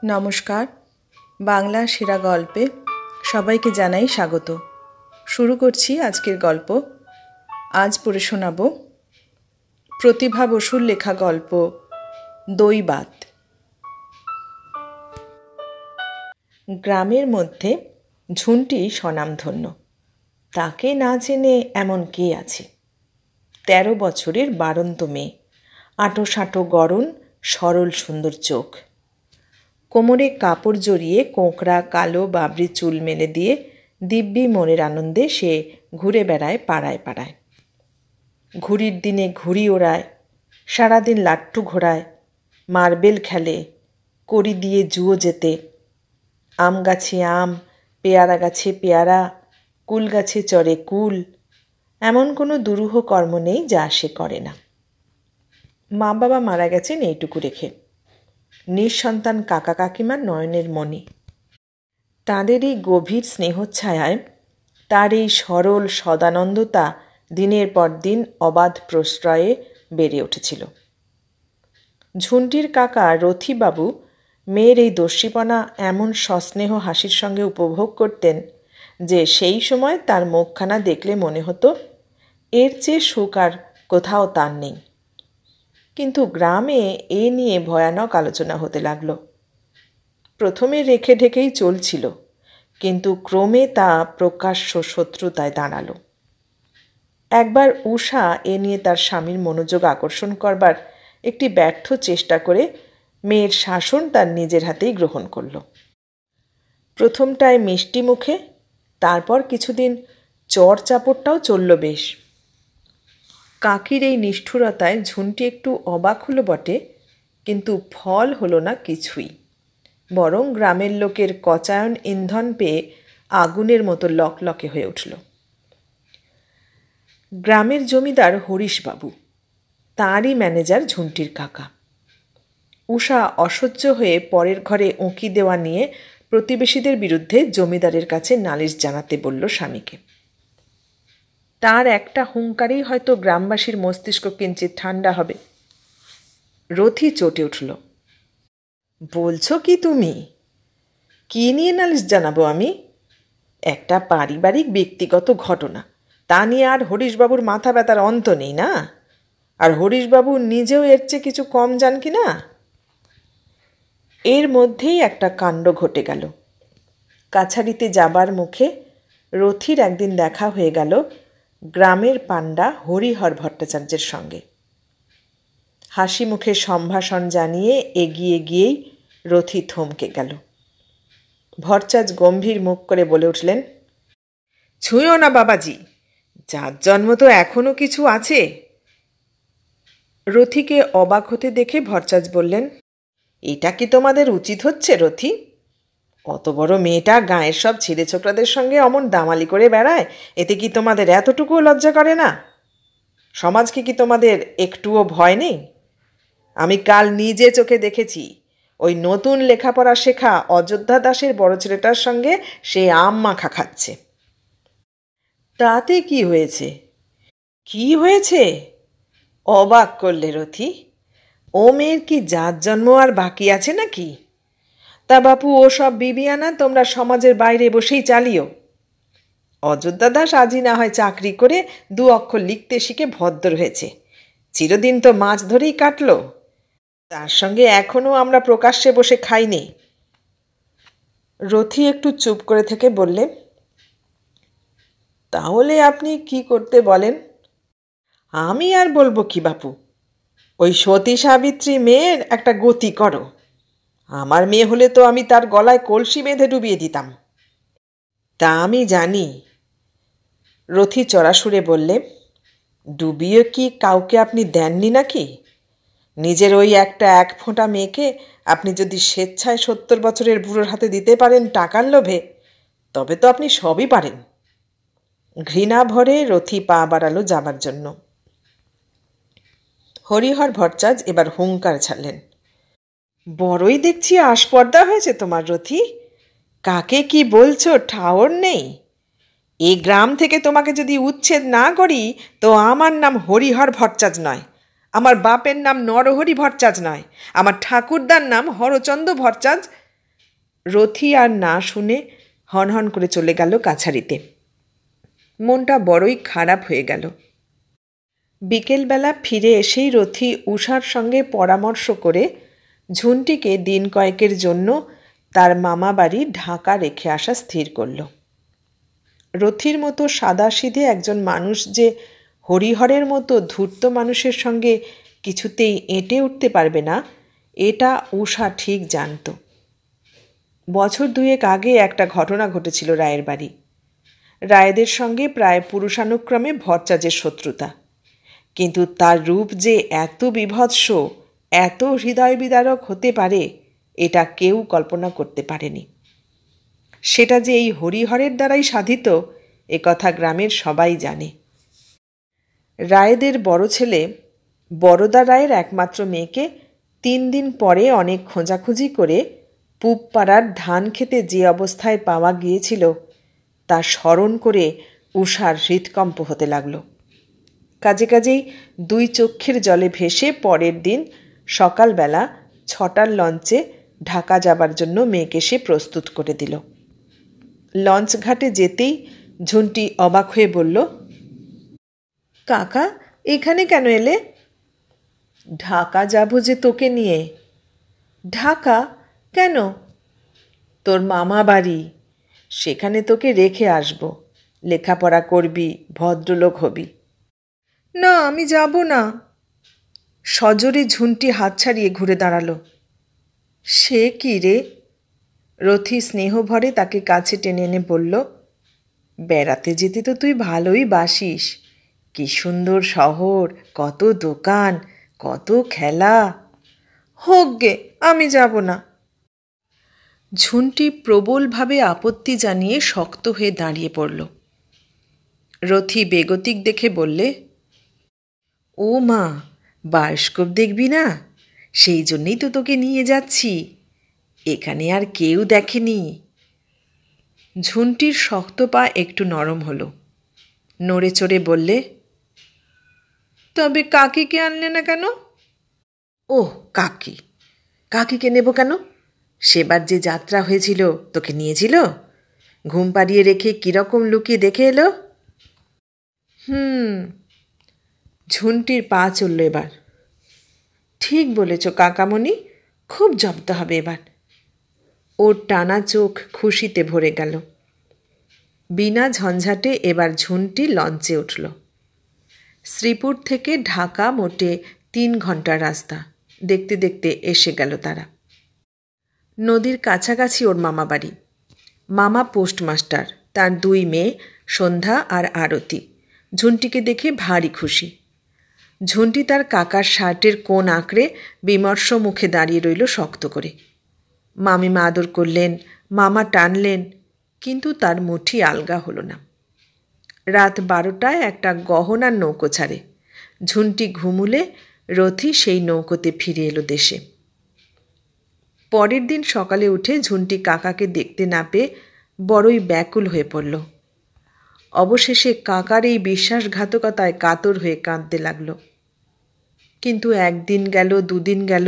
নমস্কার। বাংলা সেরা গল্পে সবাইকে জানাই স্বাগত। শুরু করছি আজকের গল্প। আজ পড়ে শোনাব প্রতিভা বসুর লেখা গল্প দৈবাত। গ্রামের মধ্যে ঝুন্টি স্বনামধন্য। তাকে না চেনে এমন কে আছে? 13 বছরের বাড়ন্ত মেয়ে, আঁটো সাঁটো গড়ন, সরল সুন্দর চোখ। কোমরে কাপড় জড়িয়ে কোঁকড়া কালো বাবরি চুল মেলে দিয়ে দিব্যি মনের আনন্দে সে ঘুরে বেড়ায় পাড়ায় পাড়ায়। ঘুড়ির দিনে ঘুড়ি ওড়ায়, সারাদিন লাট্টু ঘোরায়, মার্বেল খেলে, কড়ি দিয়ে জুয়ো যেতে। আম গাছে আম, পেয়ারা গাছে পেয়ারা, কুল গাছে চড়ে কুল। এমন কোনো দুরূহ কর্ম নেই যা সে করে না। মা বাবা মারা গেছেন এইটুকু রেখে। নিঃসন্তান কাকা কাকিমার নয়নের মণি। তাঁদের এই গভীর স্নেহচ্ছায়ায় তার এই সরল সদানন্দতা দিনের পর দিন অবাধ প্রশ্রয়ে বেড়ে উঠেছিল। ঝুন্টির কাকা রথিবাবু মেয়ের এই দস্যিপনা এমন সস্নেহ হাসির সঙ্গে উপভোগ করতেন যে সেই সময় তার মুখখানা দেখলে মনে হতো এর চেয়ে সুখ আর কোথাও তার নেই। কিন্তু গ্রামে এ নিয়ে ভয়ানক আলোচনা হতে লাগল। প্রথমে রেখে ঢেকেই চলছিল, কিন্তু ক্রমে তা প্রকাশ্য শত্রুতায় দাঁড়ালো। একবার উষা এ নিয়ে তার স্বামীর মনোযোগ আকর্ষণ করবার একটি ব্যর্থ চেষ্টা করে মেয়ের শাসন তার নিজের হাতেই গ্রহণ করল। প্রথমটায় মিষ্টি মুখে, তারপর কিছুদিন চড় চাপড়টাও চলল বেশ। কাকির এই নিষ্ঠুরতায় ঝুন্টি একটু অবাক হলো বটে, কিন্তু ফল হলো না কিছুই। বরং গ্রামের লোকের কচায়ন ইন্ধন পেয়ে আগুনের মতো লকলকে হয়ে উঠল। গ্রামের জমিদার হরিশবাবু, তাঁরই ম্যানেজার ঝুন্টির কাকা। উষা অসহ্য হয়ে পরের ঘরে উঁকি দেওয়া নিয়ে প্রতিবেশীদের বিরুদ্ধে জমিদারের কাছে নালিশ জানাতে বলল স্বামীকে। তার একটা হুঙ্কারেই হয়তো গ্রামবাসীর মস্তিষ্ক কিঞ্চিত ঠান্ডা হবে। রথি চটে উঠল। বলছো কি তুমি? কি নিয়ে নালিশ জানাবো আমি? একটা পারিবারিক ব্যক্তিগত ঘটনা, তা নিয়ে আর হরিশবাবুর মাথা ব্যথার অন্ত নেই না? আর হরিশবাবু নিজেও এর চেয়ে কিছু কম যান কি না? এর মধ্যেই একটা কাণ্ড ঘটে গেল। কাছারিতে যাবার মুখে রথির একদিন দেখা হয়ে গেল গ্রামের পাণ্ডা হরিহর ভট্টাচার্যের সঙ্গে। হাসি মুখে সম্ভাষণ জানিয়ে এগিয়ে গিয়েই রথি থমকে গেল। ভট্টাচার্য গম্ভীর মুখ করে বলে উঠলেন, ছুঁয়ো না বাবাজি, যার জন্ম তো এখনো কিছু আছে। রথিকে অবাক হতে দেখে ভট্টাচার্য বললেন, এটা কি তোমাদের উচিত হচ্ছে রথি? অত বড় মেয়েটা গাঁয়ের সব ছেলে ছোকরাদের সঙ্গে অমন দামালি করে বেড়ায়, এতে কি তোমাদের এতটুকুও লজ্জা করে না? সমাজকে কি তোমাদের একটুও ভয় নেই? আমি কাল নিজে চোখে দেখেছি, ওই নতুন লেখাপড়া শেখা অযোধ্যা দাসের বড় ছেলেটার সঙ্গে সে আম মাখা খাচ্ছে। তাতে কি হয়েছে? কি হয়েছে? অবাক করলে রথি। ও মেয়ের কি জাত জন্ম আর বাকি আছে নাকি? তা বাপু, ও সব বিবিয়ানা তোমরা সমাজের বাইরে বসেই চালিও। অযোধ্যা দাস আজই না হয় চাকরি করে 2 অক্ষর লিখতে শিখে ভদ্র হয়েছে, চিরদিন তো মাছ ধরেই কাটল। তার সঙ্গে এখনও আমরা প্রকাশ্যে বসে খাইনি। রথি একটু চুপ করে থেকে বললে, তাহলে আপনি কি করতে বলেন? আমি আর বলবো কি বাপু, ওই সতী সাবিত্রী মেয়ের একটা গতি করো। আমার মেয়ে হলে তো আমি তার গলায় কলসি বেঁধে ডুবিয়ে দিতাম। তা আমি জানি। রথি চড়া সুরে বললে, ডুবিয়ে কি কাউকে আপনি দেননি নাকি? নিজের ওই একটা 1 ফোঁটা মেয়েকে আপনি যদি স্বেচ্ছায় 70 বছরের বুড়োর হাতে দিতে পারেন টাকার লোভে, তবে তো আপনি সবই পারেন। ঘৃণা ভরে রথি পা বাড়ালো যাবার জন্য। হরিহর ভট্টাচার্য এবার হুঙ্কার ছাড়লেন, বড়ই দেখছি আস্পর্ধা হয়েছে তোমার রথি। কাকে কি বলছো ঠাওর নেই। এই গ্রাম থেকে তোমাকে যদি উচ্ছেদ না করি তো আমার নাম হরিহর ভট্টাচার্য নয়, আমার বাপের নাম নরহরি ভট্টাচার্য নয়, আমার ঠাকুরদার নাম হরচন্দ্র ভট্টাচার্য রথি আর না শুনে হনহন করে চলে গেল কাছারিতে। মনটা বড়ই খারাপ হয়ে গেল। বিকেলবেলা ফিরে এসেই রথি উষার সঙ্গে পরামর্শ করে ঝুন্টিকে দিন কয়েকের জন্য তার মামা বাড়ি ঢাকা রেখে আসা স্থির করল। রথির মতো সাদাসিধে একজন মানুষ যে হরিহরের মতো ধূর্ত মানুষের সঙ্গে কিছুতেই এঁটে উঠতে পারবে না, এটা উষা ঠিক জানত। বছর দুয়েক আগে একটা ঘটনা ঘটেছিল রায়ের বাড়ি। রায়েদের সঙ্গে প্রায় পুরুষানুক্রমে ভরচাজের শত্রুতা, কিন্তু তার রূপ যে এত বিভৎস, এত হৃদয় বিদারক হতে পারে, এটা কেউ কল্পনা করতে পারেনি। সেটা যে এই হরিহরের দ্বারাই সাধিত, একথা গ্রামের সবাই জানে। রায়েদের বড় ছেলে বরদা রায়ের একমাত্র মেয়েকে 3 দিন পরে অনেক খোঁজাখুঁজি করে পূব পাড়ার ধান খেতে যে অবস্থায় পাওয়া গিয়েছিল তা স্মরণ করে উষার হৃৎকম্প হতে লাগল। কাজেই 2 চক্ষের জলে ভেসে পরের দিন সকালবেলা 6টার লঞ্চে ঢাকা যাবার জন্য মেয়েকে সে প্রস্তুত করে দিল। লঞ্চ ঘাটে যেতেই ঝুন্টি অবাক হয়ে বলল, কাকা, এখানে কেন এলে? ঢাকা যাব যে তোকে নিয়ে। ঢাকা কেন? তোর মামা বাড়ি, সেখানে তোকে রেখে আসব। লেখাপড়া করবি, ভদ্রলোক হবি। না, আমি যাব না। সজোরে ঝুন্টি হাত ছাড়িয়ে ঘুরে দাঁড়ালো। সে কি রে? রথি স্নেহভরে তাকে কাছে টেনে এনে বলল, বেড়াতে যেতে তো তুই ভালোই বাসিস। কি সুন্দর শহর, কত দোকান, কত খেলা। হোক গে, আমি যাব না। ঝুন্টি প্রবলভাবে আপত্তি জানিয়ে শক্ত হয়ে দাঁড়িয়ে পড়ল। রথি বেগতিক দেখে বললে, ও মা, বায়োস্কোপ দেখবি না? সেই জন্যেই তো তোকে নিয়ে যাচ্ছি। এখানে আর কেউ দেখেনি। ঝুন্টির শক্ত পা একটু নরম হলো। নড়ে চড়ে বললে, তবে কাকিকে আনলে না কেন? ওহ, কাকিকে নেব কেন? সেবার যে যাত্রা হয়েছিল তোকে নিয়েছিল, ঘুম পাড়িয়ে রেখে কীরকম লুকিয়ে দেখে এলো। ঝুন্টির পা চলল এবার। ঠিক বলেছ কাকামণি, খুব জব্দ হবে এবার। ওর টানা চোখ খুশিতে ভরে গেল। বিনা ঝঞ্ঝাটে এবার ঝুন্টি লঞ্চে উঠল। শ্রীপুর থেকে ঢাকা মোটে 3 ঘন্টার রাস্তা। দেখতে দেখতে এসে গেল তারা। নদীর কাছাকাছি ওর মামা বাড়ি। মামা পোস্টমাস্টার, তার 2 মেয়ে সন্ধ্যা আর আরতি ঝুন্টিকে দেখে ভারী খুশি। ঝুন্টি তার কাকার শার্টের কোণ আঁকড়ে বিমর্ষ মুখে দাঁড়িয়ে রইল শক্ত করে। মামিমা আদর করলেন, মামা টানলেন, কিন্তু তার মুঠি আলগা হলো না। রাত 12টায় একটা গহনার নৌকো ছাড়ে। ঝুন্টি ঘুমুলে রথি সেই নৌকোতে ফিরে এলো দেশে। পরের দিন সকালে উঠে ঝুন্টি কাকাকে দেখতে না পেয়ে বড়ই ব্যাকুল হয়ে পড়ল। অবশেষে কাকার এই বিশ্বাসঘাতকতায় কাতর হয়ে কাঁদতে লাগল। কিন্তু 1 দিন গেল, 2 দিন গেল,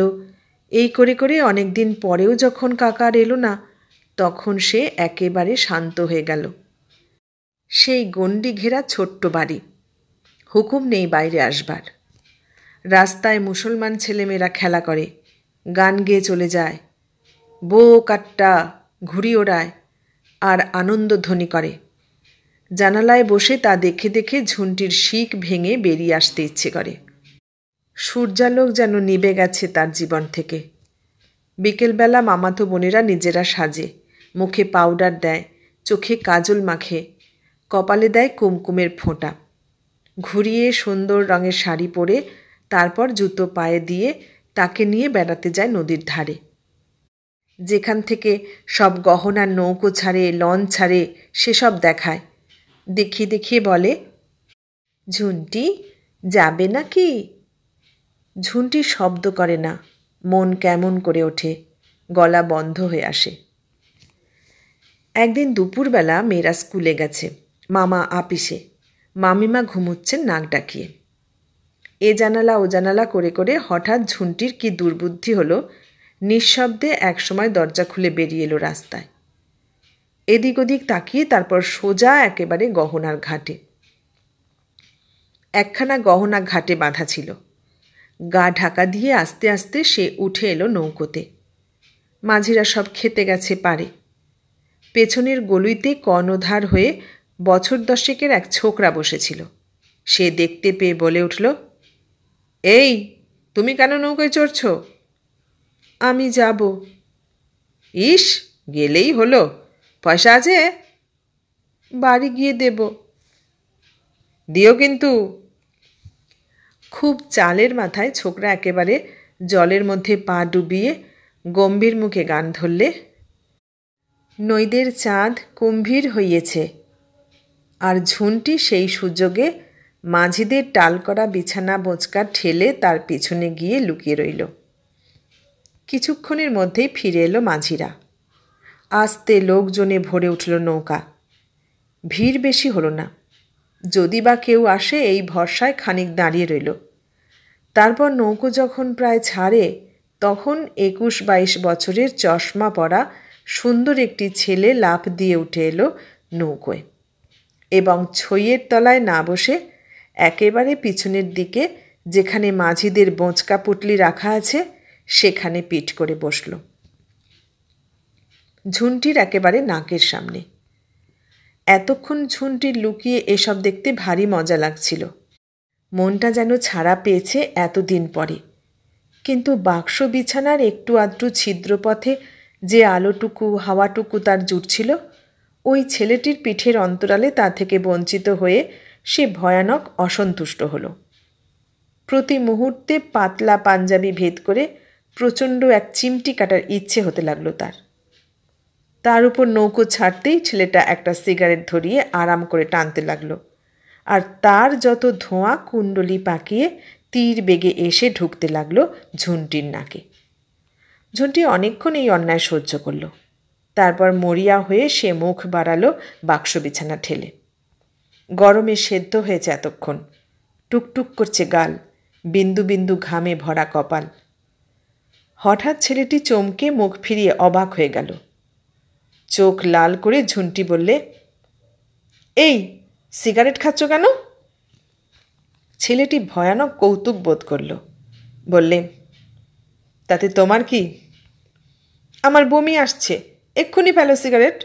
এই করে করে অনেক দিন পরেও যখন কাকার এলো না, তখন সে একেবারে শান্ত হয়ে গেল। সেই গণ্ডি ঘেরা ছোট্ট বাড়ি, হুকুম নেই বাইরে আসবার। রাস্তায় মুসলমান ছেলেমেয়েরা খেলা করে, গান গেয়ে চলে যায়, বো কাট্টা ঘুড়ি ওড়ায় আর আনন্দধ্বনি করে। জানালায় বসে তা দেখে দেখে ঝুন্টির শিক ভেঙে বেরিয়ে আসতে ইচ্ছে করে। সূর্যালোক যেন নিভে গেছে তার জীবন থেকে। বিকেলবেলা মামাতো বোনেরা নিজেরা সাজে, মুখে পাউডার দেয়, চোখে কাজল মাখে, কপালে দেয় কুমকুমের ফোঁটা। ঘুরিয়ে সুন্দর রঙের শাড়ি পরে তারপর জুতো পায়ে দিয়ে তাকে নিয়ে বেড়াতে যায় নদীর ধারে। যেখান থেকে সব গহনার নৌকো ছাড়ে, লঞ্চ ছাড়ে, সেসব দেখায়। দেখিয়ে দেখিয়ে বলে, ঝুন্টি, যাবে নাকি? ঝুন্টি শব্দ করে না, মন কেমন করে ওঠে, গলা বন্ধ হয়ে আসে। একদিন দুপুরবেলা মেয়েরা স্কুলে গেছে, মামা আপিসে, মামিমা ঘুমুচ্ছেন নাক ডাকিয়ে। এ জানালা ও জানালা করে করে হঠাৎ ঝুন্টির কি দুর্বুদ্ধি হলো, নিঃশব্দে একসময় দরজা খুলে বেরিয়ে এলো রাস্তায়। এদিক ওদিক তাকিয়ে তারপর সোজা একেবারে গহনার ঘাটে। একখানা গহনা ঘাটে বাঁধা ছিল। গা ঢাকা দিয়ে আস্তে আস্তে সে উঠে এলো নৌকোতে। মাঝিরা সব খেতে গেছে পারে। পেছনের গলুইতে কর্ণধার হয়ে বছর 10 এক ছোকরা বসেছিল। সে দেখতে পেয়ে বলে উঠল, এই, তুমি কেন নৌকায় চড়ছ? আমি যাব। ইস, গেলেই হলো। পয়সা আছে? বাড়ি গিয়ে দেব। দিও কিন্তু। খুব চালের মাথায় ছোকরা একেবারে জলের মধ্যে পা ডুবিয়ে গম্ভীর মুখে গান ধরলে, নৈদের চাঁদ কুম্ভীর হইয়েছে। আর ঝুন্টি সেই সুযোগে মাঝিদের টাল করা বিছানা বোঁচকা ঠেলে তার পিছনে গিয়ে লুকিয়ে রইল। কিছুক্ষণের মধ্যেই ফিরে এলো মাঝিরা। আস্তে লোকজনে ভরে উঠল নৌকা। ভিড় বেশি হলো না। যদি বা কেউ আসে এই ভরসায় খানিক দাঁড়িয়ে রইল। তারপর নৌকো যখন প্রায় ছাড়ে, তখন 21-22 বছরের চশমা পরা সুন্দর একটি ছেলে লাফ দিয়ে উঠে এলো নৌকোয় এবং ছইয়ের তলায় না বসে একেবারে পিছনের দিকে, যেখানে মাঝিদের বোঁচকা পুটলি রাখা আছে, সেখানে পিঠ করে বসল। ঝুন্টির একেবারে নাকের সামনে। এতক্ষণ ঝুন্টির লুকিয়ে এসব দেখতে ভারী মজা লাগছিল। মনটা যেন ছাড়া পেয়েছে এতদিন পরে। কিন্তু বাক্স বিছানার একটু আধটু ছিদ্রপথে যে আলোটুকু হাওয়াটুকু তার জুটছিল, ওই ছেলেটির পিঠের অন্তরালে তা থেকে বঞ্চিত হয়ে সে ভয়ানক অসন্তুষ্ট হল। প্রতি মুহূর্তে পাতলা পাঞ্জাবি ভেদ করে প্রচণ্ড এক চিমটি কাটার ইচ্ছে হতে লাগলো তার। তার উপর নৌকো ছাড়তেই ছেলেটা একটা সিগারেট ধরিয়ে আরাম করে টানতে লাগলো, আর তার যত ধোঁয়া কুণ্ডলি পাকিয়ে তীর বেগে এসে ঢুকতে লাগলো ঝুন্টির নাকে। ঝুন্টি অনেকক্ষণ এই অন্যায় সহ্য করল। তারপর মরিয়া হয়ে সে মুখ বাড়ালো বাক্স বিছানা ঠেলে। গরমে সেদ্ধ হয়েছে এতক্ষণ। টুকটুক করছে গাল, বিন্দু বিন্দু ঘামে ভরা কপাল। হঠাৎ ছেলেটি চমকে মুখ ফিরিয়ে অবাক হয়ে গেল। চোখ লাল করে ঝুন্টি বললে, এই, সিগারেট খাচ্ছ কেন? ছেলেটি ভয়ানক কৌতুক বোধ করল। বললে, তাতে তোমার কি? আমার বমি আসছে, এক্ষুনি ফেলো সিগারেট।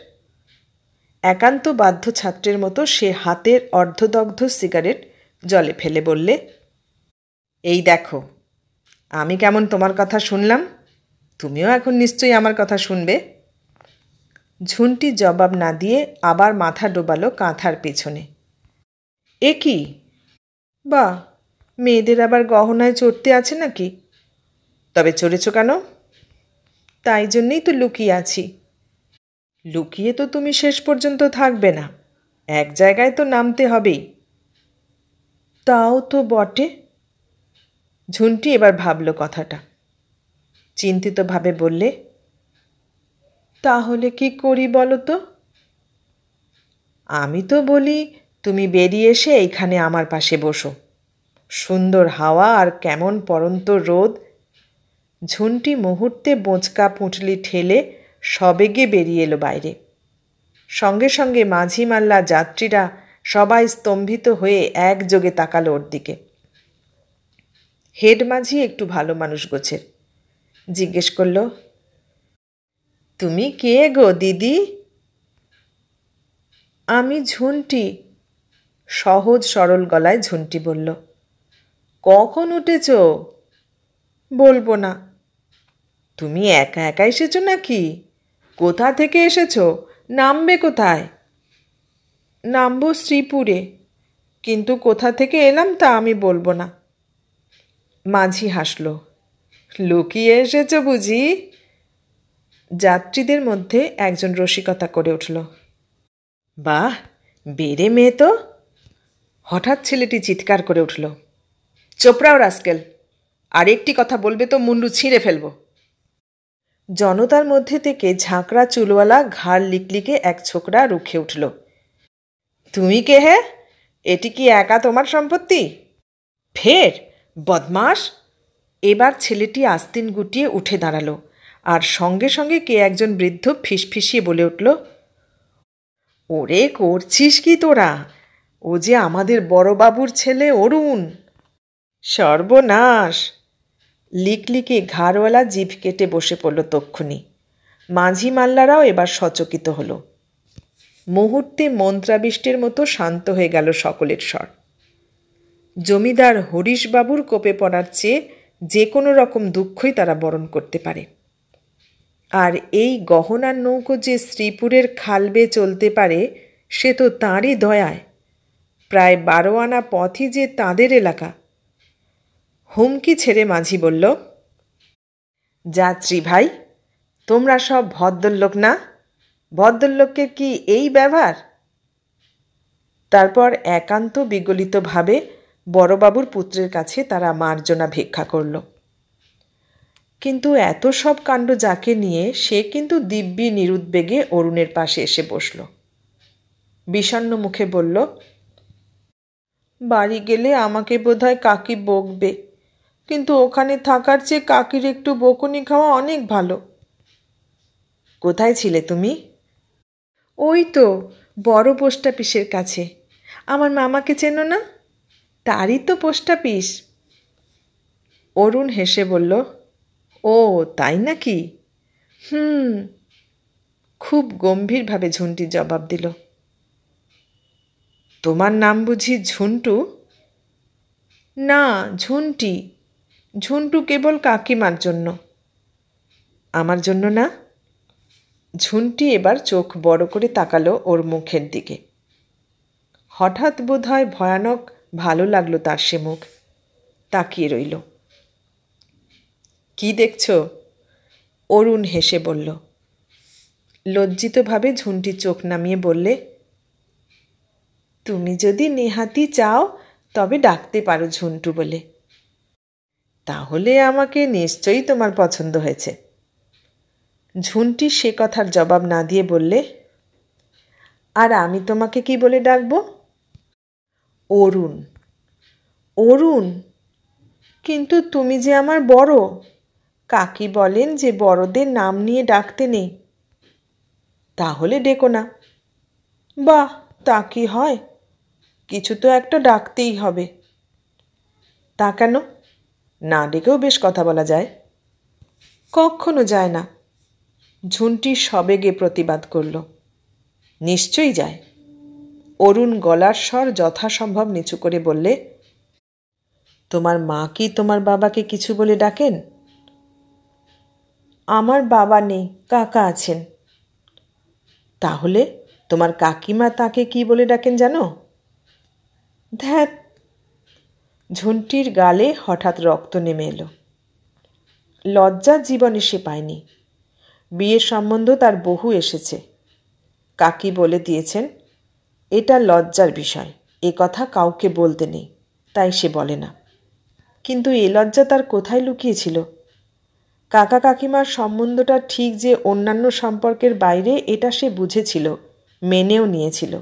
একান্ত বাধ্য ছাত্রের মতো সে হাতের অর্ধদগ্ধ সিগারেট জলে ফেলে বললে, এই দেখো, আমি কেমন তোমার কথা শুনলাম, তুমিও এখন নিশ্চয়ই আমার কথা শুনবে। ঝুন্টি জবাব না দিয়ে আবার মাথা ডোবালো কাঁথার পেছনে। এ কি? বা, মেয়েদের আবার গহনায় চড়তে আছে নাকি? তবে চড়েছ কেন? তাই জন্যেই তো লুকিয়ে আছি। লুকিয়ে তো তুমি শেষ পর্যন্ত থাকবে না, এক জায়গায় তো নামতে হবেই। তাও তো বটে। ঝুন্টি এবার ভাবল কথাটা। চিন্তিতভাবে বললে, তাহলে কি করি বলো তো? আমি তো বলি, তুমি বেরিয়ে এসে এইখানে আমার পাশে বসো। সুন্দর হাওয়া আর কেমন পড়ন্ত রোদ। ঝুন্টি মুহূর্তে বোঁচকা পুঁটলি ঠেলে সবেগে বেরিয়ে এলো বাইরে। সঙ্গে সঙ্গে মাঝি মাল্লা যাত্রীরা সবাই স্তম্ভিত হয়ে একযোগে তাকালো ওর দিকে। হেড মাঝি একটু ভালো মানুষ গোছের, জিজ্ঞেস করল, তুমি কে গো দিদি? আমি ঝুন্টি। সহজ সরল গলায় ঝুন্টি বলল। কখন উঠেছ? বলবো না। তুমি একা একা এসেছো নাকি? কোথা থেকে এসেছো? নামবে কোথায়? নামবো শ্রীপুরে, কিন্তু কোথা থেকে এলাম তা আমি বলবো না। মাঝি হাসল। লুকিয়ে এসেছো বুঝি? যাত্রীদের মধ্যে একজন রসিকতা করে উঠল। বাহ, বেড়ে মেয়ে তো। হঠাৎ ছেলেটি চিৎকার করে উঠল, চোপড়াও রাস্কেল, আর একটি কথা বলবে তো মুন্ডু ছিঁড়ে ফেলব। জনতার মধ্যে থেকে ঝাঁকড়া চুলওয়ালা ঘাড় লিকলিকে এক ছোকরা রুখে উঠল। তুমি কে হে? এটি কি একা তোমার সম্পত্তি? ফের বদমাস। এবার ছেলেটি আস্তিন গুটিয়ে উঠে দাঁড়ালো আর সঙ্গে সঙ্গে কে একজন বৃদ্ধ ফিসফিসিয়ে বলে উঠল, ওরে করছিস কি তোরা? ও যে আমাদের বড়বাবুর ছেলে অরুণ। সর্বনাশ! লিকলিকে ঘাড়ওয়ালা জিভ কেটে বসে পড়ল তক্ষুনি। মাঝি মাল্লারাও এবার সচকিত হল। মুহূর্তে মন্ত্রাবিষ্টের মতো শান্ত হয়ে গেল সকলের স্বর। জমিদার হরিশবাবুর কোপে পড়ার চেয়ে যে কোনো রকম দুঃখই তারা বরণ করতে পারে। আর এই গহনার নৌকো যে শ্রীপুরের খাল বেয়ে চলতে পারে সে তো তাঁরই দয়ায়। প্রায় 12 আনা পথই যে তাঁদের এলাকা। হুমকি ছেড়ে মাঝি বলল, যাত্রী ভাই, তোমরা সব ভদ্রলোক না? ভদ্রলোকের কি এই ব্যবহার? তারপর একান্ত বিগলিতভাবে বড়বাবুর পুত্রের কাছে তারা মার্জনা ভিক্ষা করল। কিন্তু এত সব কাণ্ড যাকে নিয়ে সে কিন্তু দিব্যি নিরুদ্বেগে অরুণের পাশে এসে বসল। বিষণ্ণ মুখে বলল, বাড়ি গেলে আমাকে বোধহয় কাকি বকবে, কিন্তু ওখানে থাকার চেয়ে কাকির একটু বকুনি খাওয়া অনেক ভালো। কোথায় ছিলে তুমি? ওই তো বড় পোস্ট অফিসের কাছে। আমার মামাকে চেনো না? তারই তো পোস্ট অফিস। অরুণ হেসে বলল, ও তাই নাকি? খুব গম্ভীরভাবে ঝুন্টি জবাব দিল। তোমার নাম বুঝি ঝুন্টু? না, ঝুন্টি। ঝুন্টু কেবল কাকিমার জন্য। আমার জন্য না? ঝুন্টি এবার চোখ বড় করে তাকালো ওর মুখের দিকে। হঠাৎ বোধহয় ভয়ানক ভালো লাগলো তার সে মুখ। তাকিয়ে রইল। কি দেখছ? অরুণ হেসে বলল। লজ্জিতভাবে ঝুন্টি চোখ নামিয়ে বললে, তুমি যদি নেহাতি চাও তবে ডাকতে পারো ঝুন্টু বলে। তাহলে আমাকে নিশ্চয়ই তোমার পছন্দ হয়েছে। ঝুন্টি সে কথার জবাব না দিয়ে বললে, আর আমি তোমাকে কি বলে ডাকবো? অরুণ। অরুণ? কিন্তু তুমি যে আমার বড়। কাকি বলেন যে বড়দের নাম নিয়ে ডাকতে নেই। তাহলে ডেকো না। বাহ, তা কি হয়? কিছু তো একটা ডাকতেই হবে। তা কেন? না ডেকেও বেশ কথা বলা যায়। কখনো যায় না। ঝুন্টি সবেগে প্রতিবাদ করল। নিশ্চয়ই যায়। অরুণ গলার স্বর যথাসম্ভব নিচু করে বললে, তোমার মা কি তোমার বাবাকে কিছু বলে ডাকেন? আমার বাবা নেই, কাকা আছেন। তাহলে তোমার কাকিমা তাকে কি বলে ডাকেন জানো? ধ্যাত। ঝুন্টির গালে হঠাৎ রক্ত নেমে এলো। লজ্জা জীবনে সে পায়নি। বিয়ের সম্বন্ধ তার বহু এসেছে। কাকি বলে দিয়েছেন, এটা লজ্জার বিষয়, এ কথা কাউকে বলতে নেই, তাই সে বলে না। কিন্তু এ লজ্জা তার কোথায় লুকিয়েছিল? কাকা কাকিমার সম্বন্ধটা ঠিক যে অন্যান্য সম্পর্কের বাইরে এটা সে বুঝেছিল, মেনেও নিয়েছিল।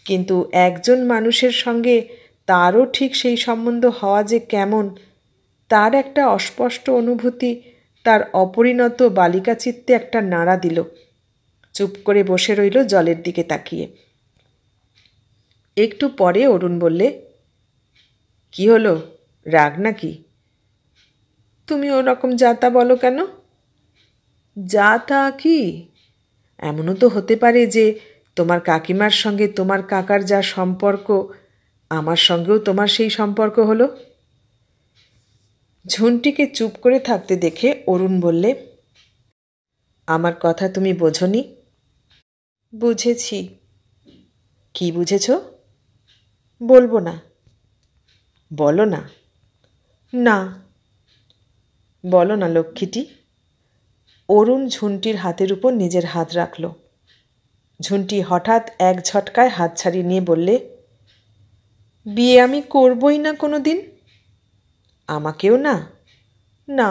কিন্তু একজন মানুষের সঙ্গে তারও ঠিক সেই সম্বন্ধ হওয়া যে কেমন, তার একটা অস্পষ্ট অনুভূতি তার অপরিণত বালিকা চিত্তে একটা নাড়া দিল। চুপ করে বসে রইল জলের দিকে তাকিয়ে। একটু পরে অরুণ বললে, কি হলো, রাগ নাকি? তুমি ওরকম যাতা বলো কেন? যাতা কি? এমনও তো হতে পারে যে তোমার কাকিমার সঙ্গে তোমার কাকার যা সম্পর্ক, আমার সঙ্গেও তোমার সেই সম্পর্ক হলো। ঝুন্টিকে চুপ করে থাকতে দেখে অরুণ বললে, আমার কথা তুমি বোঝনি? বুঝেছি। কি বুঝেছ? বলবো না। বলো না। না। বলো না লক্ষ্মীটি। অরুণ ঝুন্টির হাতের উপর নিজের হাত রাখল। ঝুন্টি হঠাৎ এক ঝটকায় হাত ছাড়িয়ে নিয়ে বললে, বিয়ে আমি করবই না কোনো দিন। আমাকেও না? না।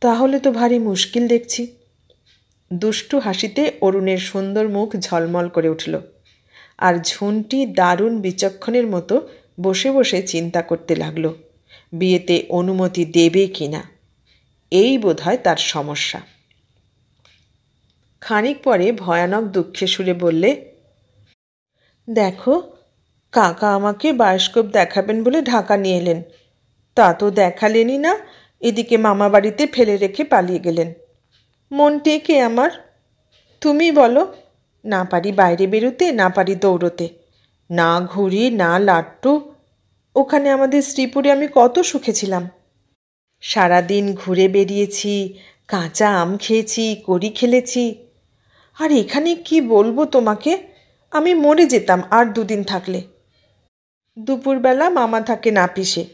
তাহলে তো ভারী মুশকিল দেখছি। দুষ্টু হাসিতে অরুণের সুন্দর মুখ ঝলমল করে উঠল, আর ঝুন্টি দারুণ বিচক্ষণের মতো বসে বসে চিন্তা করতে লাগল বিয়েতে অনুমতি দেবে কি না। এই বোধহয় তার সমস্যা। খানিক পরে ভয়ানক দুঃখে সুরে বললে, দেখো, কাকা আমাকে বায়োস্কোপ দেখাবেন বলে ঢাকা নিয়ে এলেন, তা তো দেখালেনই না, এদিকে মামা বাড়িতে ফেলে রেখে পালিয়ে গেলেন। মন টেকে আমার? তুমি বলো। না পারি বাইরে বেরোতে, না পারি দৌড়োতে, না ঘুড়ি না লাট্টু। ওখানে আমাদের শ্রীপুরে আমি কত সুখে ছিলাম। সারাদিন ঘুরে বেরিয়েছি, কাঁচা আম খেয়েছি, কড়ি খেলেছি। আর এখানে কি বলবো তোমাকে, আমি মরে যেতাম আর দুদিন থাকলে। দুপুরবেলা মামা থাকে নাপিসে,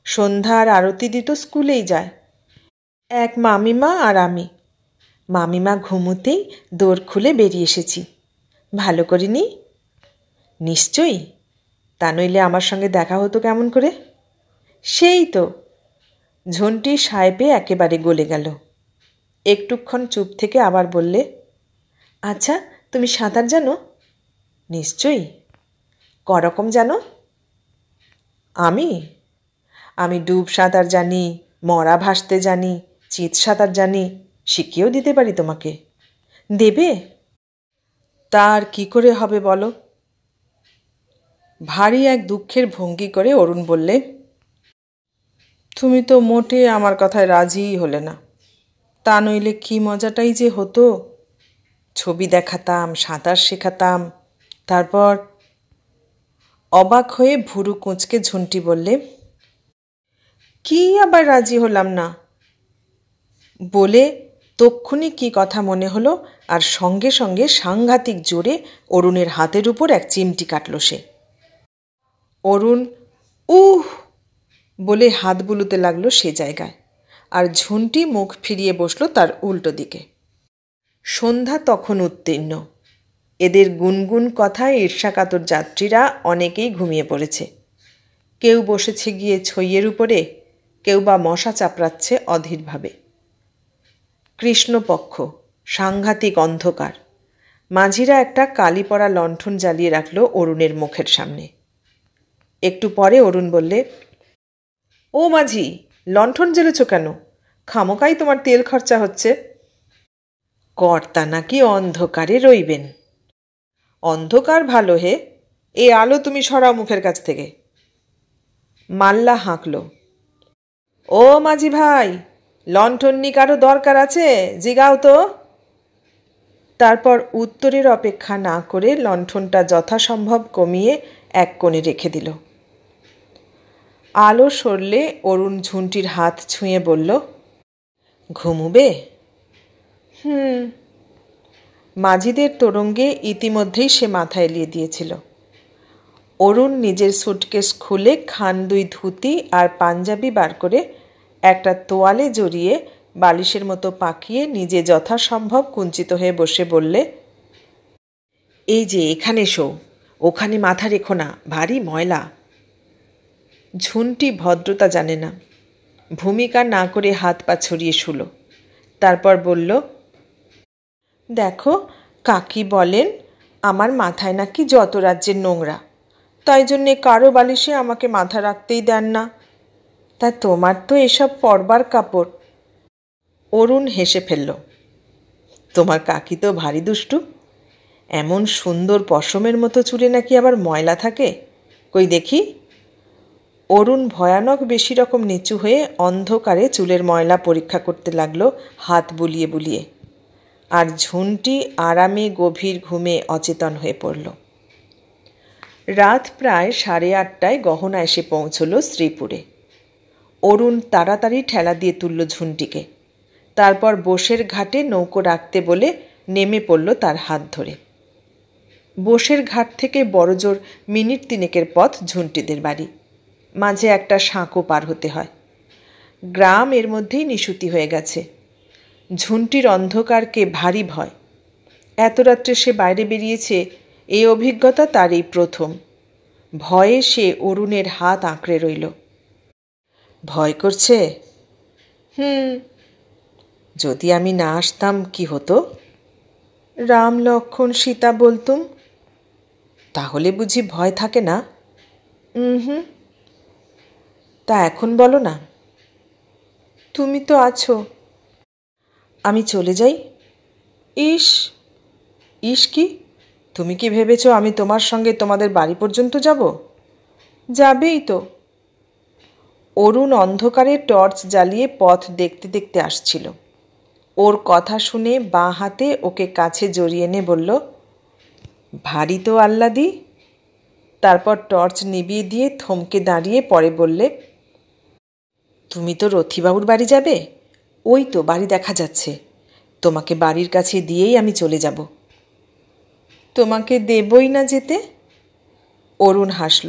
সন্ধ্যার আরতি দিত স্কুলেই যায়। এক মামিমা আর আমি। মামিমা ঘুমোতেই দোর খুলে বেরিয়ে এসেছি। ভালো করিনি? নিশ্চয়ই, তা নইলে আমার সঙ্গে দেখা হতো কেমন করে? সেই তো। ঝন্টি সায় পেয়ে একেবারে গলে গেল। একটুক্ষণ চুপ থেকে আবার বললে, আচ্ছা, তুমি সাঁতার জানো? নিশ্চয়ই। করকম জানো? আমি আমি ডুব সাঁতার জানি, মরা ভাসতে জানি, চিত সাঁতার জানি, শিখিয়েও দিতে পারি তোমাকে। দেবে? তার কি করে হবে বলো? ভারী এক দুঃখের ভঙ্গি করে অরুণ বললে, তুমি তো মোটে আমার কথায় রাজিই হলে না। তা নইলে কি মজাটাই যে হতো। ছবি দেখাতাম, সাঁতার শেখাতাম, তারপর। অবাক হয়ে ভুরু কুঁচকে ঝুন্টি বললে, কি আবার রাজি হলাম না? বলে তক্ষুনি কি কথা মনে হলো, আর সঙ্গে সঙ্গে সাংঘাতিক জোরে অরুণের হাতের উপর এক চিমটি কাটল সে। অরুণ উহ বলে হাত বুলোতে লাগলো সে জায়গায়, আর ঝুন্টি মুখ ফিরিয়ে বসল তার উল্টো দিকে। সন্ধ্যা তখন উত্তীর্ণ। এদের গুনগুন কথায় ঈর্ষাকাতর যাত্রীরা অনেকেই ঘুমিয়ে পড়েছে। কেউ বসেছে গিয়ে ছইয়ের উপরে, কেউ বা মশা চাপড়াচ্ছে অধীরভাবে। কৃষ্ণপক্ষ, সাংঘাতিক অন্ধকার। মাঝিরা একটা কালি পড়া লণ্ঠন জ্বালিয়ে রাখল অরুণের মুখের সামনে। একটু পরে অরুণ বললে, ও মাঝি, লণ্ঠন জ্বেলেছ কেন? খামোকাই তোমার তেল খরচা হচ্ছে। কর্তা নাকি অন্ধকারে রইবেন? অন্ধকার ভালো হে, এ আলো তুমি সরাও মুখের কাছ থেকে। মাল্লা হাঁকল, ও মাঝি ভাই, লণ্ঠন নি কারো দরকার আছে? জিগাও তো। তারপর উত্তরের অপেক্ষা না করে লণ্ঠনটা যথাসম্ভব কমিয়ে এক কোণে রেখে দিল। আলো সরলে অরুণ ঝুন্টির হাত ছুঁয়ে বলল, ঘুমুবে? মাঝিদের তোরঙ্গে ইতিমধ্যেই সে মাথা এলিয়ে দিয়েছিল। অরুণ নিজের সুটকেস খুলে খান দুই ধুতি আর পাঞ্জাবি বার করে একটা তোয়ালে জড়িয়ে বালিশের মতো পাকিয়ে নিজে যথাসম্ভব কুঞ্চিত হয়ে বসে বললে, এই যে এখানে শো, ওখানে মাথা রেখো না, ভারী ময়লা। ঝুন্টি ভদ্রতা জানে না, ভূমিকা না করে হাত পা ছড়িয়ে শুল। তারপর বলল, দেখো, কাকি বলেন আমার মাথায় নাকি যত রাজ্যের নোংরা, তাই জন্যে কারো বালিশে আমাকে মাথা রাখতেই দেন না। তা তোমার তো এসব পরবার কাপড়। অরুণ হেসে ফেলল, তোমার কাকি তো ভারী দুষ্টু। এমন সুন্দর পশমের মতো চুলে নাকি আবার ময়লা থাকে, কই দেখি। অরুণ ভয়ানক বেশি রকম নিচু হয়ে অন্ধকারে চুলের ময়লা পরীক্ষা করতে লাগলো হাত বুলিয়ে বুলিয়ে। আর ঝুন্টি আরামে গভীর ঘুমে অচেতন হয়ে পড়ল। রাত প্রায় 8:30টায় গহনা এসে পৌঁছল শ্রীপুরে। অরুণ তাড়াতাড়ি ঠেলা দিয়ে তুলল ঝুন্টিকে। তারপর বোসের ঘাটে নৌকো রাখতে বলে নেমে পড়ল তার হাত ধরে। বোসের ঘাট থেকে বড়জোর মিনিট 3 পথ ঝুন্টিদের বাড়ি। মাঝে একটা সাঁকো পার হতে হয়। গ্রাম এর মধ্যেই নিশুতি হয়ে গেছে। ঝুন্টির অন্ধকারকে ভারী ভয়। এত রাত্রে সে বাইরে বেরিয়েছে, এই অভিজ্ঞতা তার এই প্রথম। ভয়ে সে অরুণের হাত আঁকড়ে রইল। ভয় করছে? যদি আমি না আসতাম কি হতো? রাম লক্ষ্মণ সীতা বলতুম। তাহলে বুঝি ভয় থাকে না? তা এখন বলো না। তুমি তো আছো, আমি চলে যাই? ইস, ইস কি? তুমি কি ভেবেছ আমি তোমার সঙ্গে তোমাদের বাড়ি পর্যন্ত যাব? যাবেই তো। অরুণ অন্ধকারে টর্চ জ্বালিয়ে পথ দেখতে দেখতে আসছিল। ওর কথা শুনে বাঁ হাতে ওকে কাছে জড়িয়ে এনে বলল, ভারী তো আহ্লাদি। তারপর টর্চ নিভিয়ে দিয়ে থমকে দাঁড়িয়ে পরে বললে, তুমি তো রথীবাবুর বাড়ি যাবে? ওই তো বাড়ি দেখা যাচ্ছে। তোমাকে বাড়ির কাছে দিয়েই আমি চলে যাব। তোমাকে দেবই না যেতে? অরুণ হাসল।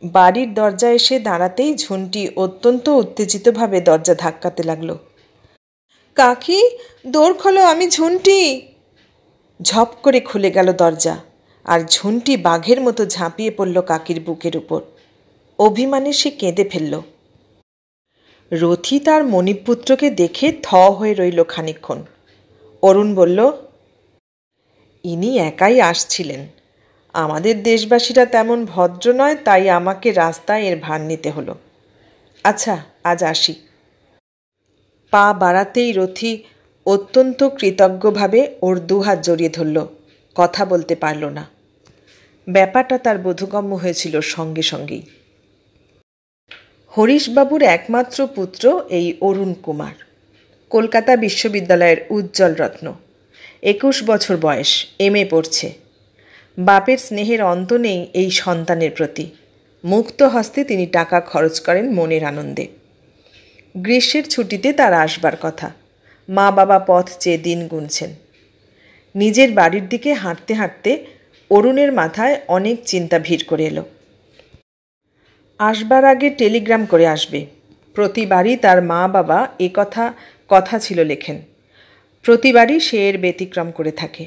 বাড়ির দরজা এসে দাঁড়াতেই ঝুন্টি অত্যন্ত উত্তেজিতভাবে দরজা ধাক্কাতে লাগল। কাকি, দৌড় খোলো, আমি ঝুন্টি। ঝপ করে খুলে গেল দরজা, আর ঝুন্টি বাঘের মতো ঝাঁপিয়ে পড়ল কাকির বুকের উপর। অভিমানে সে কেঁদে ফেলল। রথী তার মণিপুত্রকে দেখে থ হয়ে রইল খানিকক্ষণ। অরুণ বলল, ইনি একাই আসছিলেন। আমাদের দেশবাসীরা তেমন ভদ্র নয়, তাই আমাকে রাস্তায় এর ভার নিতে হলো। আচ্ছা, আজ আসি। পা বাড়াতেই রথী অত্যন্ত কৃতজ্ঞভাবে ওর দুহাত জড়িয়ে ধরল। কথা বলতে পারল না। ব্যাপারটা তার বোধগম্য হয়েছিল সঙ্গে সঙ্গেই। হরিশবাবুর একমাত্র পুত্র এই অরুণ কুমার, কলকাতা বিশ্ববিদ্যালয়ের উজ্জ্বল রত্ন। 21 বছর বয়স, MA পড়ছে। বাপের স্নেহের অন্ত নেই এই সন্তানের প্রতি। মুক্ত হস্তে তিনি টাকা খরচ করেন মনের আনন্দে। গ্রীষ্মের ছুটিতে তার আসবার কথা। মা বাবা পথ চেয়ে দিন গুনছেন। নিজের বাড়ির দিকে হাঁটতে হাঁটতে অরুণের মাথায় অনেক চিন্তা ভিড় করে এলো। আসবার আগে টেলিগ্রাম করে আসবে। প্রতিবারই তার মা বাবা কথা ছিল লেখেন। প্রতিবারই সে এর ব্যতিক্রম করে থাকে।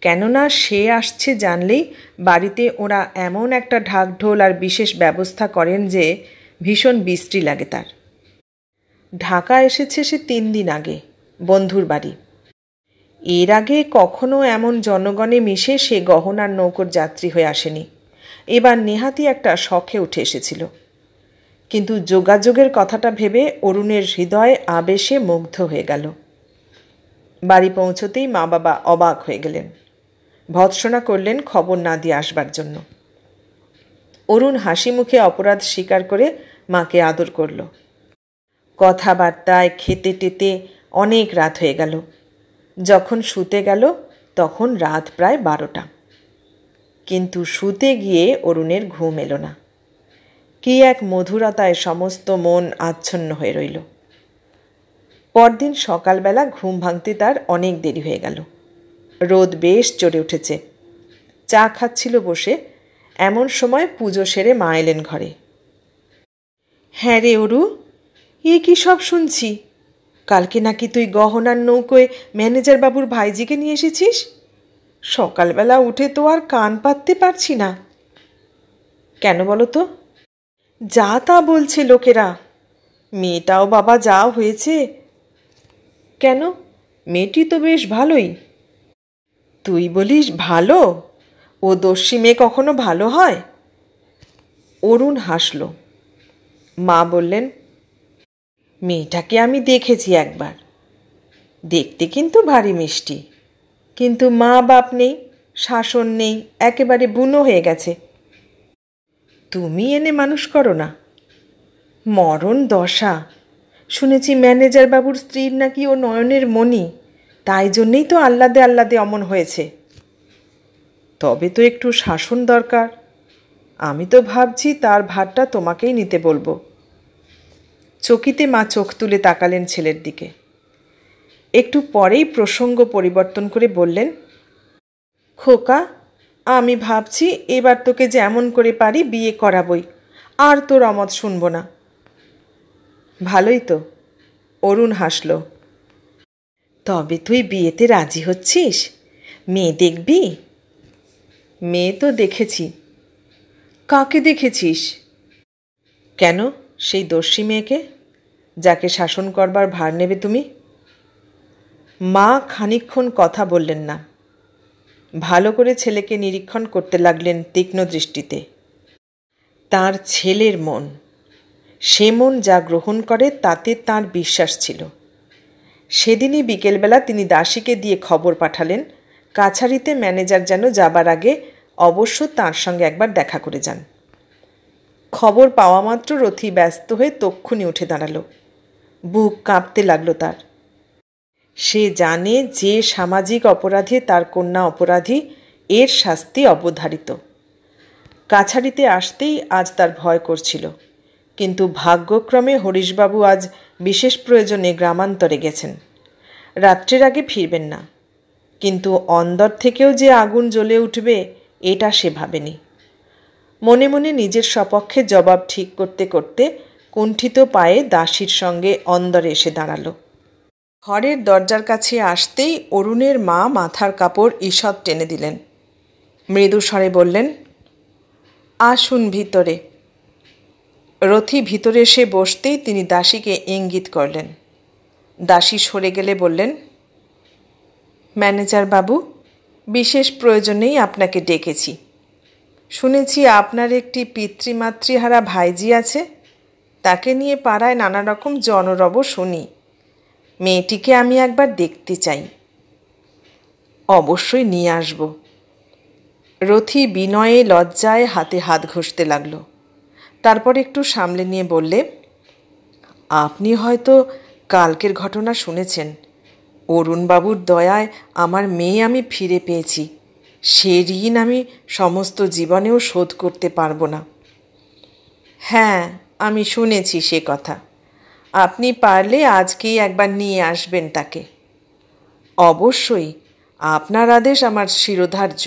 কেননা সে আসছে জানলেই বাড়িতে ওরা এমন একটা ঢাকঢোল আর বিশেষ ব্যবস্থা করেন যে ভীষণ বিশ্রী লাগে তার। ঢাকা এসেছে সে 3 দিন আগে, বন্ধুর বাড়ি। এর আগে কখনো এমন জনগণে মিশে সে গহনার নৌকোর যাত্রী হয়ে আসেনি। এবার নেহাতি একটা শখে উঠে এসেছিল। কিন্তু যোগাযোগের কথাটা ভেবে অরুণের হৃদয় আবেশে মুগ্ধ হয়ে গেল। বাড়ি পৌঁছতেই মা বাবা অবাক হয়ে গেলেন। ভৎসনা করলেন খবর না দিয়ে আসবার জন্য। অরুণ হাসি মুখে অপরাধ স্বীকার করে মাকে আদর করল। কথাবার্তায় খেতে টেতে অনেক রাত হয়ে গেল। যখন শুতে গেল তখন রাত প্রায় 12টা। কিন্তু শুতে গিয়ে অরুণের ঘুম এলো না। কি এক মধুরতায় সমস্ত মন আচ্ছন্ন হয়ে রইল। পরদিন সকালবেলা ঘুম ভাঙতে তার অনেক দেরি হয়ে গেল। রোদ বেশ চড়ে উঠেছে। চা খাচ্ছিল বসে, এমন সময় পুজো সেরে মা এলেন ঘরে। হ্যাঁ রে অরু, এ কি সব শুনছি? কালকে নাকি তুই গহনার নৌকোয় ম্যানেজার বাবুর ভাইজিকে নিয়ে এসেছিস? সকালবেলা উঠে তো আর কান পাততে পারছি না। কেন বলো তো? যা তা বলছে লোকেরা। মেয়েটাও বাবা যা হয়েছে। কেন, মেয়েটি তো বেশ ভালোই। তুই বলিস ভালো? ও দস্যি মেয়ে কখনো ভালো হয়? অরুণ হাসল। মা বললেন, মেয়েটাকে আমি দেখেছি একবার। দেখতে কিন্তু ভারী মিষ্টি, কিন্তু মা বাপ নেই, শাসন নেই, একেবারে বুনো হয়ে গেছে। তুমি এনে মানুষ করো না? মরণ দশা। শুনেছি ম্যানেজার বাবুর স্ত্রীর নাকি ও নয়নের মণি, তাই জন্যেই তো আহ্লাদে আহ্লাদে অমন হয়েছে। তবে তো একটু শাসন দরকার। আমি তো ভাবছি তার ভারটা তোমাকেই নিতে বলবো। চকিতে মা চোখ তুলে তাকালেন ছেলের দিকে। একটু পরেই প্রসঙ্গ পরিবর্তন করে বললেন, খোকা, আমি ভাবছি এবার তোকে যেমন করে পারি বিয়ে করাবই, আর তোর অমত শুনব না। ভালোই তো। অরুণ হাসল। তবে তুই বিয়েতে রাজি হচ্ছিস? মেয়ে দেখবি? মেয়ে তো দেখেছি। কাকে দেখেছিস? কেন, সেই দস্যি মেয়েকে, যাকে শাসন করবার ভার নেবে তুমি? মা খানিকক্ষণ কথা বললেন না। ভালো করে ছেলেকে নিরীক্ষণ করতে লাগলেন তীক্ষ্ণ দৃষ্টিতে। তার ছেলের মন, সে মন যা গ্রহণ করে তাতে তাঁর বিশ্বাস ছিল। সেদিনই বিকেলবেলা তিনি দাসীকে দিয়ে খবর পাঠালেন কাছারিতে ম্যানেজার যেন যাবার আগে অবশ্য তাঁর সঙ্গে একবার দেখা করে যান। খবর পাওয়া মাত্র রথি ব্যস্ত হয়ে তক্ষুনি উঠে দাঁড়াল। বুক কাঁপতে লাগলো তার। সে জানে যে সামাজিক অপরাধে তার কন্যা অপরাধী, এর শাস্তি অবধারিত। কাছারিতে আসতেই আজ তার ভয় করছিল, কিন্তু ভাগ্যক্রমে হরিশবাবু আজ বিশেষ প্রয়োজনে গ্রামান্তরে গেছেন, রাত্রের আগে ফিরবেন না। কিন্তু অন্দর থেকেও যে আগুন জ্বলে উঠবে এটা সে ভাবেনি। মনে মনে নিজের সপক্ষে জবাব ঠিক করতে করতে কুণ্ঠিত পায়ে দাসীর সঙ্গে অন্দরে এসে দাঁড়াল। ঘরের দরজার কাছে আসতেই অরুণের মা মাথার কাপড় ঈষৎ টেনে দিলেন। মৃদু স্বরে বললেন, আসুন ভিতরে। রথি ভিতরে এসে বসতেই তিনি দাসীকে ইঙ্গিত করলেন। দাসী সরে গেলে বললেন, ম্যানেজার বাবু, বিশেষ প্রয়োজনেই আপনাকে ডেকেছি। শুনেছি আপনার একটি পিতৃমাতৃহারা ভাইজি আছে, তাকে নিয়ে পাড়ায় নানা রকম জনরব শুনি। মেয়েটিকে আমি একবার দেখতে চাই। অবশ্যই নিয়ে আসব। রথি বিনয়ে লজ্জায় হাতে হাত ঘষতে লাগল। তারপর একটু সামলে নিয়ে বললে, আপনি হয়তো কালকের ঘটনা শুনেছেন। অরুণবাবুর দয়ায় আমার মেয়ে আমি ফিরে পেয়েছি। সে ঋণ আমি সমস্ত জীবনেও শোধ করতে পারবো না। হ্যাঁ, আমি শুনেছি সে কথা। আপনি পারলে আজকেই একবার নিয়ে আসবেন তাকে। অবশ্যই, আপনার আদেশ আমার শিরোধার্য।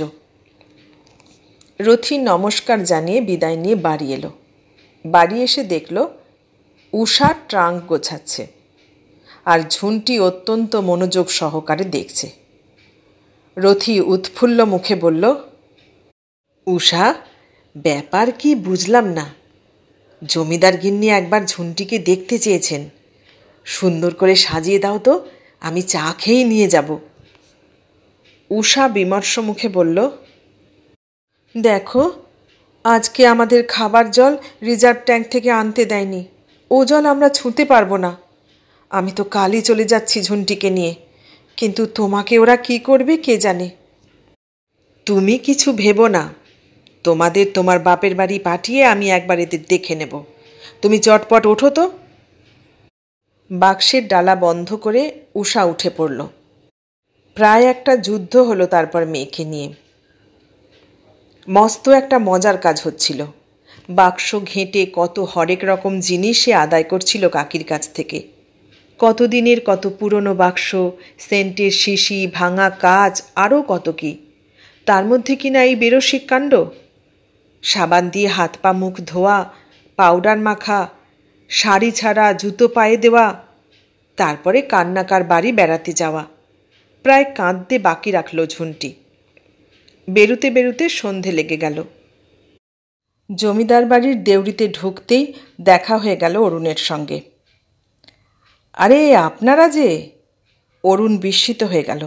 রথি নমস্কার জানিয়ে বিদায় নিয়ে বাড়ি এলো। বাড়ি এসে দেখল উষা ট্রাঙ্ক গোছাচ্ছে, আর ঝুন্টি অত্যন্ত মনোযোগ সহকারে দেখছে। রথি উৎফুল্ল মুখে বলল, উষা, ব্যাপার কি বুঝলাম না। জমিদার গিন্নি একবার ঝুন্টিকে দেখতে চেয়েছেন। সুন্দর করে সাজিয়ে দাও তো, আমি চা খেয়েই নিয়ে যাব। উষা বিমর্ষ মুখে বলল, দেখো, আজকে আমাদের খাবার জল রিজার্ভ ট্যাঙ্ক থেকে আনতে দেয়নি। ও জল আমরা ছুঁতে পারবো না। আমি তো কালই চলে যাচ্ছি ঝুন্টিকে নিয়ে, কিন্তু তোমাকে ওরা কি করবে কে জানে। তুমি কিছু ভেবো না, তোমাদের তোমার বাপের বাড়ি পাঠিয়ে আমি একবার এদের দেখে নেব। তুমি চটপট ওঠো তো। বাক্সের ডালা বন্ধ করে উষা উঠে পড়ল। প্রায় একটা যুদ্ধ হলো তারপর মেয়েকে নিয়ে। মস্ত একটা মজার কাজ হচ্ছিল। বাক্স ঘেঁটে কত হরেক রকম জিনিস সে আদায় করছিল কাকির কাছ থেকে। কতদিনের কত পুরনো বাক্স, সেন্টের শিশি, ভাঙা কাচ, আরও কত কি। তার মধ্যে কিনা এই বেরসিক কাণ্ড। সাবান দিয়ে হাত পা মুখ ধোয়া, পাউডার মাখা, শাড়ি ছাড়া জুতো পায়ে দেওয়া, তারপরে কান্নাকার বাড়ি বেড়াতে যাওয়া। প্রায় কাঁদতে বাকি রাখল ঝুন্টি। বেরুতে বেরুতে সন্ধে লেগে গেল। জমিদার বাড়ির দেউড়িতে ঢুকতেই দেখা হয়ে গেল অরুণের সঙ্গে। আরে আপনারা যে! অরুণ বিস্মিত হয়ে গেল,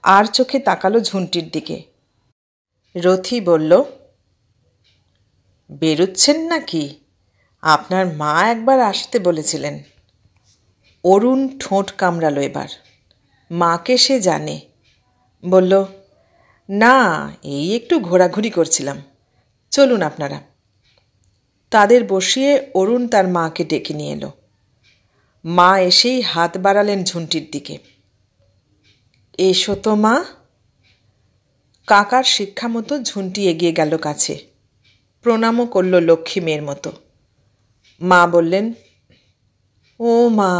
আর চোখে তাকালো ঝুন্টির দিকে। রথি বলল, বেরুচ্ছেন নাকি? আপনার মা একবার আসতে বলেছিলেন। অরুণ ঠোঁট কামড়ালো এবার। মাকে সে জানে। বলল, না, এই একটু ঘোরাঘুরি করছিলাম। চলুন আপনারা। তাদের বসিয়ে অরুণ তার মাকে ডেকে নিয়ে এলো। মা এসেই হাত বাড়ালেন ঝুন্টির দিকে। এসো তো মা। কাকার শিক্ষা মতো ঝুন্টি এগিয়ে গেল কাছে, প্রণামও করল লক্ষ্মী মেয়ের মতো। মা বললেন, ও মা,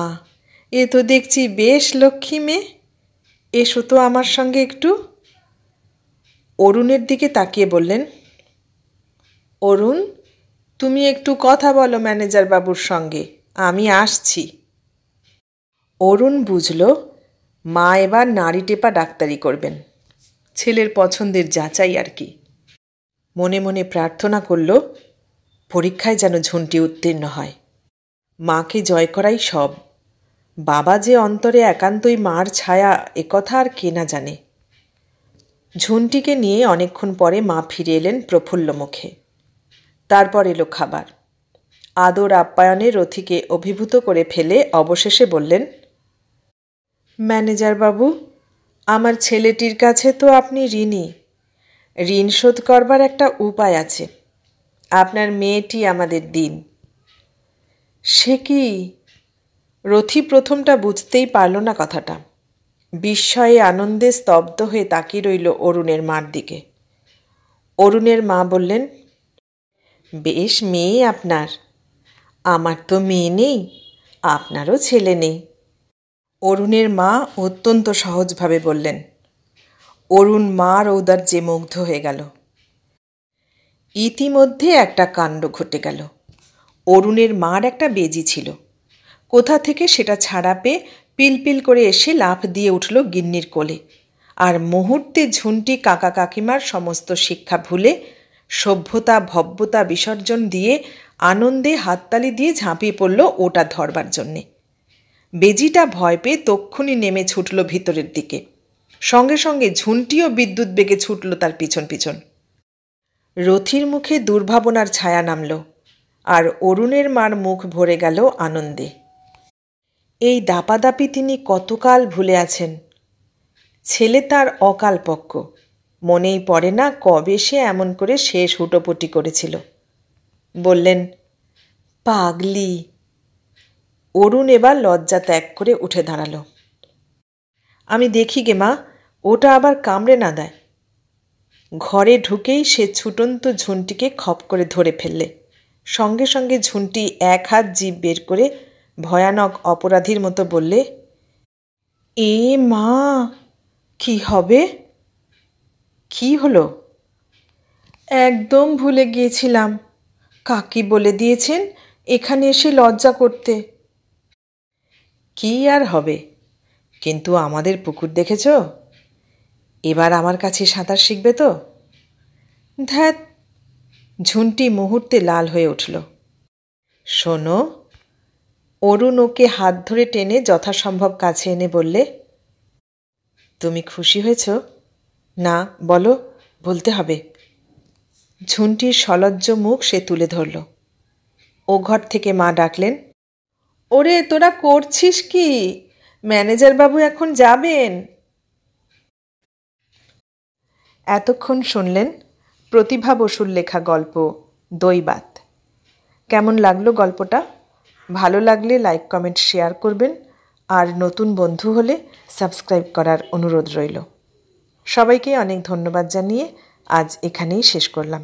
এ তো দেখছি বেশ লক্ষ্মী মেয়ে। এসো তো আমার সঙ্গে একটু। অরুণের দিকে তাকিয়ে বললেন, অরুণ, তুমি একটু কথা বলো ম্যানেজার বাবুর সঙ্গে, আমি আসছি। অরুণ বুঝল মা এবার নাড়ি টেপা ডাক্তারি করবেন, ছেলের পছন্দের যাচাই আর কি। মনে মনে প্রার্থনা করল পরীক্ষায় যেন ঝুন্টি উত্তীর্ণ হয়। মাকে জয় করাই সব। বাবা যে অন্তরে একান্তই মার ছায়া, একথা আর কে না জানে। ঝুন্টিকে নিয়ে অনেকক্ষণ পরে মা ফিরে এলেন প্রফুল্ল মুখে। তারপর এলো খাবার। আদর আপ্যায়নে রথিকে অভিভূত করে ফেলে অবশেষে বললেন, ম্যানেজার বাবু, আমার ছেলেটির কাছে তো আপনি ঋণী। ঋণ শোধ করবার একটা উপায় আছে। আপনার মেয়েটি আমাদের দিন। সে কি? রথি প্রথমটা বুঝতেই পারল না কথাটা। বিস্ময়ে আনন্দে স্তব্ধ হয়ে তাকিয়ে রইল অরুণের মার দিকে। অরুণের মা বললেন, বেশ মেয়ে আপনার। আমার তো মেয়ে নেই, আপনারও ছেলে নেই। অরুণের মা অত্যন্ত সহজভাবে বললেন। অরুণ মার ঔদার্যে মুগ্ধ হয়ে গেল। ইতিমধ্যে একটা কাণ্ড ঘটে গেল। অরুণের মার একটা বেজি ছিল। কোথা থেকে সেটা ছাড়া পেয়ে পিলপিল করে এসে লাফ দিয়ে উঠল গিন্নির কোলে, আর মুহূর্তে ঝুন্টি কাকা কাকিমার সমস্ত শিক্ষা ভুলে সভ্যতা ভব্যতা বিসর্জন দিয়ে আনন্দে হাততালি দিয়ে ঝাঁপিয়ে পড়ল ওটা ধরবার জন্যে। বেজিটা ভয় পেয়ে তক্ষুনি নেমে ছুটল ভিতরের দিকে। সঙ্গে সঙ্গে ঝুন্টিও বিদ্যুৎ বেগে ছুটল তার পিছন পিছন। রথির মুখে দুর্ভাবনার ছায়া নামল, আর অরুণের মার মুখ ভরে গেল আনন্দে। এই দাপাদাপি তিনি কতকাল ভুলে আছেন। ছেলে তার অকালপক্ষ, মনেই পড়ে না কবে সে এমন করে শেষ হুটোপুটি করেছিল। বললেন, পাগলি। অরুণ এবার লজ্জা ত্যাগ করে উঠে দাঁড়াল। আমি দেখি গে মা, ওটা আবার কামড়ে না দেয়। ঘরে ঢুকেই সে ছুটন্ত ঝুন্টিকে খপ করে ধরে ফেললে। সঙ্গে সঙ্গে ঝুন্টি এক হাত জিভ বের করে ভয়ানক অপরাধীর মতো বললে, এ মা, কি হবে? কি হলো? একদম ভুলে গিয়েছিলাম। কাকি বলে দিয়েছেন এখানে এসে লজ্জা করতে। কি আর হবে, কিন্তু আমাদের পুকুর দেখেছ? এবার আমার কাছে সাঁতার শিখবে তো? ধ্যাত! ঝুন্টি মুহূর্তে লাল হয়ে উঠল। শোনো, অরুণ ওকে হাত ধরে টেনে যথাসম্ভব কাছে এনে বললে, তুমি খুশি হয়েছ? না বলো, বলতে হবে। ঝুন্টির সলজ্জ মুখ সে তুলে ধরল। ও ঘর থেকে মা ডাকলেন, ওরে তোরা করছিস কি? ম্যানেজার বাবু এখন যাবেন। এতক্ষণ শুনলেন প্রতিভা বসুর লেখা গল্প দৈবাত। কেমন লাগলো গল্পটা? ভালো লাগলে লাইক কমেন্ট শেয়ার করবেন, আর নতুন বন্ধু হলে সাবস্ক্রাইব করার অনুরোধ রইল। সবাইকে অনেক ধন্যবাদ জানিয়ে আজ এখানেই শেষ করলাম।